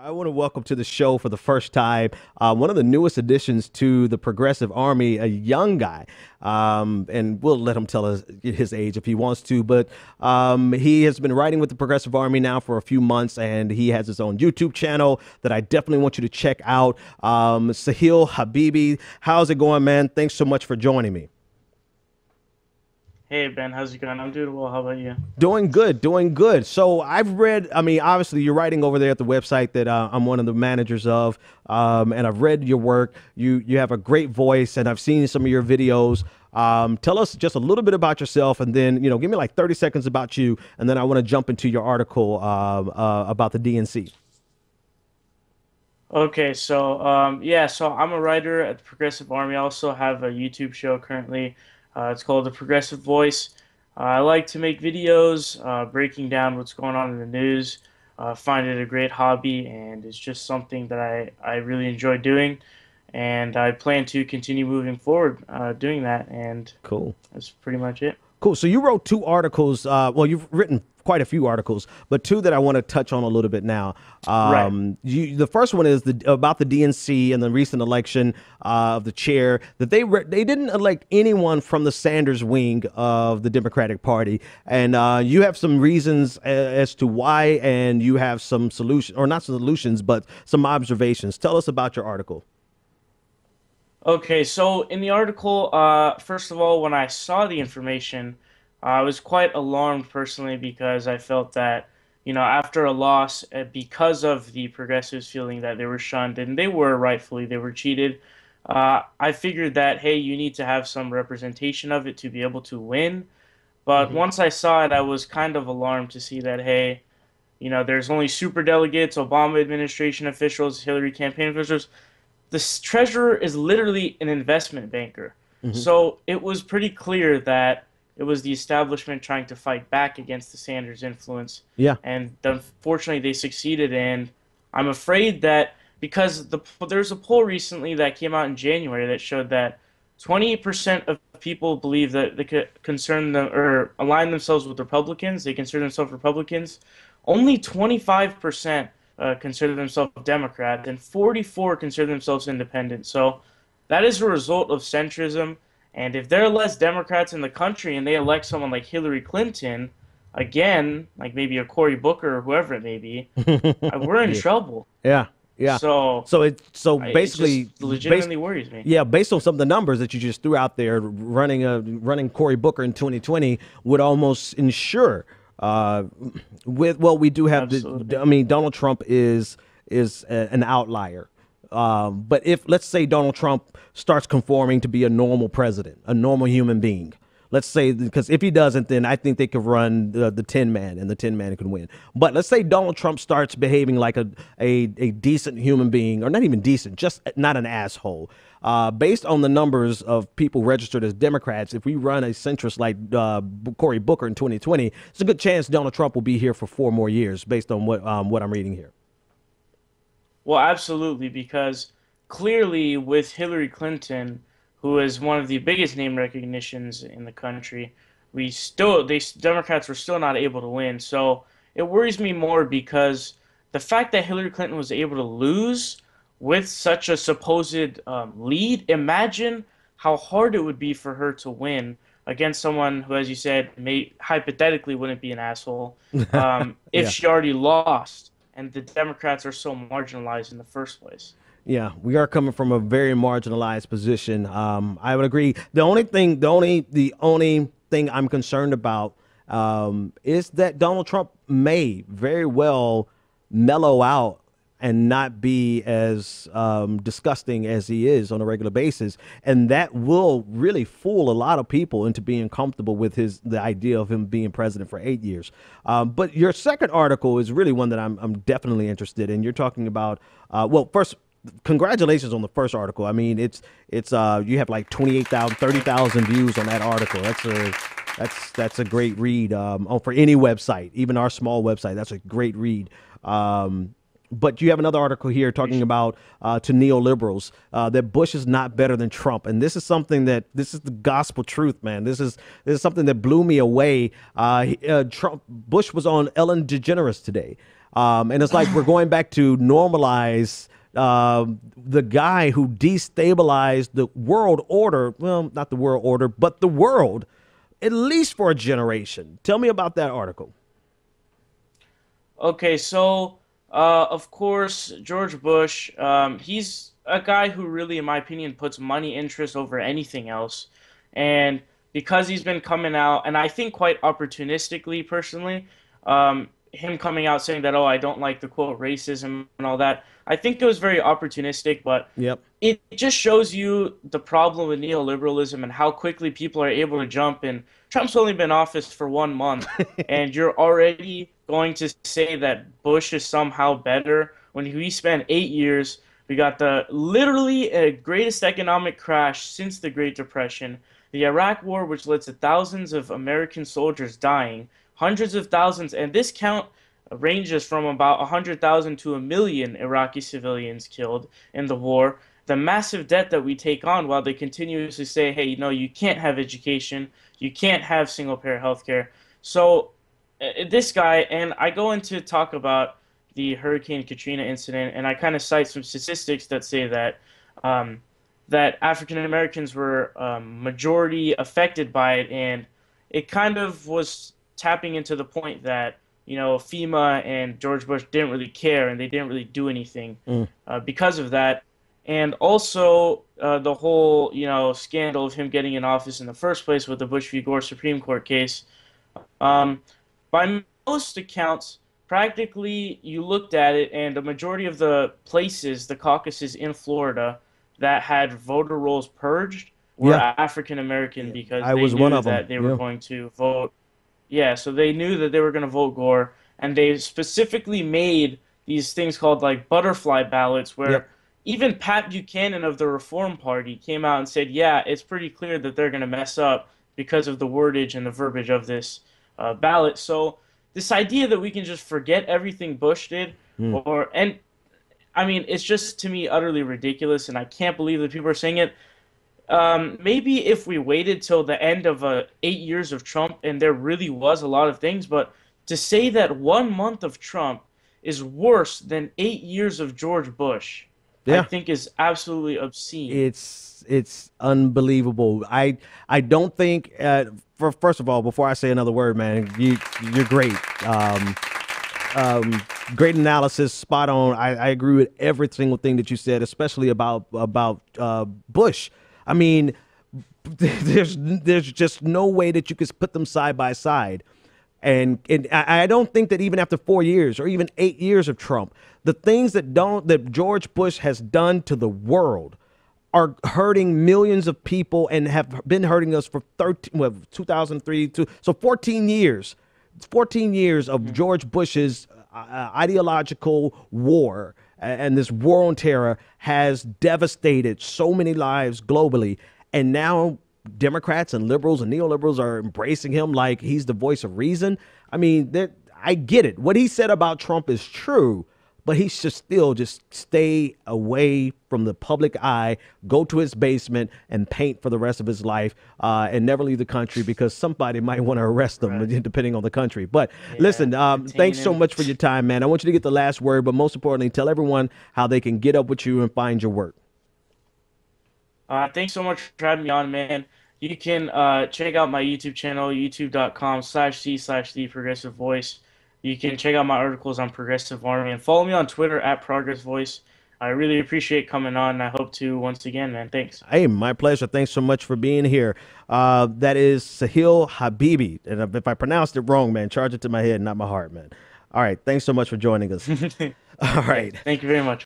I want to welcome to the show for the first time one of the newest additions to the Progressive Army, a young guy, and we'll let him tell us his age if he wants to, but he has been writing with the Progressive Army now for a few months, and he has his own YouTube channel that I definitely want you to check out. Sahil Habibi, how's it going, man? Thanks so much for joining me. Hey Ben, how's it going? I'm doing well. How about you? Doing good, doing good. So I've read, I mean, obviously you're writing over there at the website that I'm one of the managers of, and I've read your work. You have a great voice, and I've seen some of your videos. Tell us just a little bit about yourself, and then, you know, give me like 30 seconds about you, and then I want to jump into your article about the DNC. Okay, so yeah, so I'm a writer at the Progressive Army. I also have a YouTube show currently. It's called The Progressive Voice. I like to make videos breaking down what's going on in the news. Find it a great hobby, and it's just something that I really enjoy doing. And I plan to continue moving forward doing that, and Cool. that's pretty much it. Cool. So you wrote two articles. Well, you've written quite a few articles, but two that I want to touch on a little bit now. Right. The first one is about the DNC and the recent election of the chair, that they didn't elect anyone from the Sanders wing of the Democratic Party, and you have some reasons as to why, and you have some solution, or not solutions, but some observations. Tell us about your article. Okay, so in the article, first of all, when I saw the information, I was quite alarmed personally because I felt that, you know, after a loss, because of the progressives feeling that they were shunned, and they were rightfully, they were cheated, I figured that, hey, you need to have some representation of it to be able to win. But Hmm. once I saw it, I was kind of alarmed to see that, hey, you know, there's only super delegates, Obama administration officials, Hillary campaign officials. The treasurer is literally an investment banker. Hmm. So it was pretty clear that it was the establishment trying to fight back against the Sanders influence. Yeah. And unfortunately, they succeeded. And I'm afraid that because there's a poll recently that came out in January that showed that 28% of people believe that they could concern them or align themselves with Republicans. They consider themselves Republicans. Only 25% consider themselves Democrats, and 44 consider themselves independent. So that is a result of centrism. And if there are less Democrats in the country and they elect someone like Hillary Clinton, again, like maybe a Cory Booker or whoever it may be, we're in Yeah. trouble. Yeah. Yeah. So So it basically, just legitimately worries me. yeah, based on some of the numbers that you just threw out there, running Cory Booker in 2020 would almost ensure. Uh, we do have Absolutely. I mean, Donald Trump is an outlier. But if, let's say, Donald Trump starts conforming to be a normal president, a normal human being, let's say, because if he doesn't, then I think they could run the 10 man, and the 10 man can win. But let's say Donald Trump starts behaving like a decent human being, or not even decent, just not an asshole. Based on the numbers of people registered as Democrats, if we run a centrist like Cory Booker in 2020, it's a good chance Donald Trump will be here for 4 more years, based on what I'm reading here. Well, absolutely, because clearly with Hillary Clinton, who is one of the biggest name recognitions in the country, Democrats were still not able to win. So it worries me more because the fact that Hillary Clinton was able to lose with such a supposed lead, imagine how hard it would be for her to win against someone who, as you said, may hypothetically wouldn't be an asshole if Yeah. she already lost and the Democrats are so marginalized in the first place. Yeah, we are coming from a very marginalized position. I would agree. The only thing I'm concerned about is that Donald Trump may very well mellow out and not be as disgusting as he is on a regular basis, and that will really fool a lot of people into being comfortable with the idea of him being president for 8 years. But your second article is really one that I'm definitely interested in. You're talking about well, first, congratulations on the first article. I mean, it's you have like 28,000, 30,000 views on that article. That's a great read for any website, even our small website. That's a great read. But you have another article here talking about to neoliberals that Bush is not better than Trump, and this is the gospel truth, man. This is something that blew me away. Bush was on Ellen DeGeneres today, And it's like we're going back to normalize the guy who destabilized the world order. Well, not the world order, but the world, at least for a generation. Tell me about that article. Okay, so of course, George Bush, he's a guy who really, in my opinion, puts money interest over anything else. And because he's been coming out, and I think quite opportunistically, personally, him coming out saying that, oh, I don't like the quote racism and all that, I think it was very opportunistic, but Yep. it just shows you the problem with neoliberalism and how quickly people are able to jump in. Trump's only been in office for 1 month, and you're already going to say that Bush is somehow better when we spent 8 years. We got the literally greatest economic crash since the Great Depression, the Iraq War, which led to thousands of American soldiers dying, hundreds of thousands, and this count ranges from about 100,000 to 1 million Iraqi civilians killed in the war. The massive debt that we take on while they continuously say, hey, you can't have education, you can't have single-payer healthcare. So this guy, and I go into talk about the Hurricane Katrina incident, and I kind of cite some statistics that say that that African Americans were majority affected by it, and it kind of was tapping into the point that FEMA and George Bush didn't really care, and they didn't really do anything because of that. And also the whole, scandal of him getting in office in the first place with the Bush v. Gore Supreme Court case. By most accounts, practically you looked at it, and the majority of the places, the caucuses in Florida that had voter rolls purged were African American because I they was knew one of them. that they were going to vote. Yeah, so they knew that they were going to vote Gore, and they specifically made these things called like butterfly ballots where even Pat Buchanan of the Reform Party came out and said, yeah, it's pretty clear that they're going to mess up because of the wordage and the verbiage of this ballot. So this idea that we can just forget everything Bush did, and I mean, it's just to me utterly ridiculous, and I can't believe that people are saying it. Maybe if we waited till the end of 8 years of Trump, and there really was a lot of things, but to say that 1 month of Trump is worse than 8 years of George Bush, I think is absolutely obscene. It's unbelievable. I don't think first of all, before I say another word, man, you're great. Great analysis, spot on. I agree with every single thing that you said, especially about Bush. I mean, there's just no way that you could put them side by side. And I don't think that even after 4 years or even 8 years of Trump, the things that George Bush has done to the world are hurting millions of people and have been hurting us for 2003 so 14 years. 14 years of George Bush's ideological war and this war on terror has devastated so many lives globally. And now Democrats and liberals and neoliberals are embracing him like he's the voice of reason. I mean, I get it. What he said about Trump is true, but he should still just stay away from the public eye, go to his basement and paint for the rest of his life, and never leave the country because somebody might want to arrest him, depending on the country. But listen, thanks so much for your time, man. I want you to get the last word, but most importantly, tell everyone how they can get up with you and find your work. Thanks so much for having me on, man. You can check out my YouTube channel, youtube.com/c/the Progressive Voice. You can check out my articles on Progressive Army and follow me on Twitter @ProgressVoice. I really appreciate coming on, and I hope to once again, man. Thanks. Hey, my pleasure. Thanks so much for being here. That is Sahil Habibi. And if I pronounced it wrong, man, charge it to my head, not my heart, man. All right. Thanks so much for joining us. All right. Thank you very much.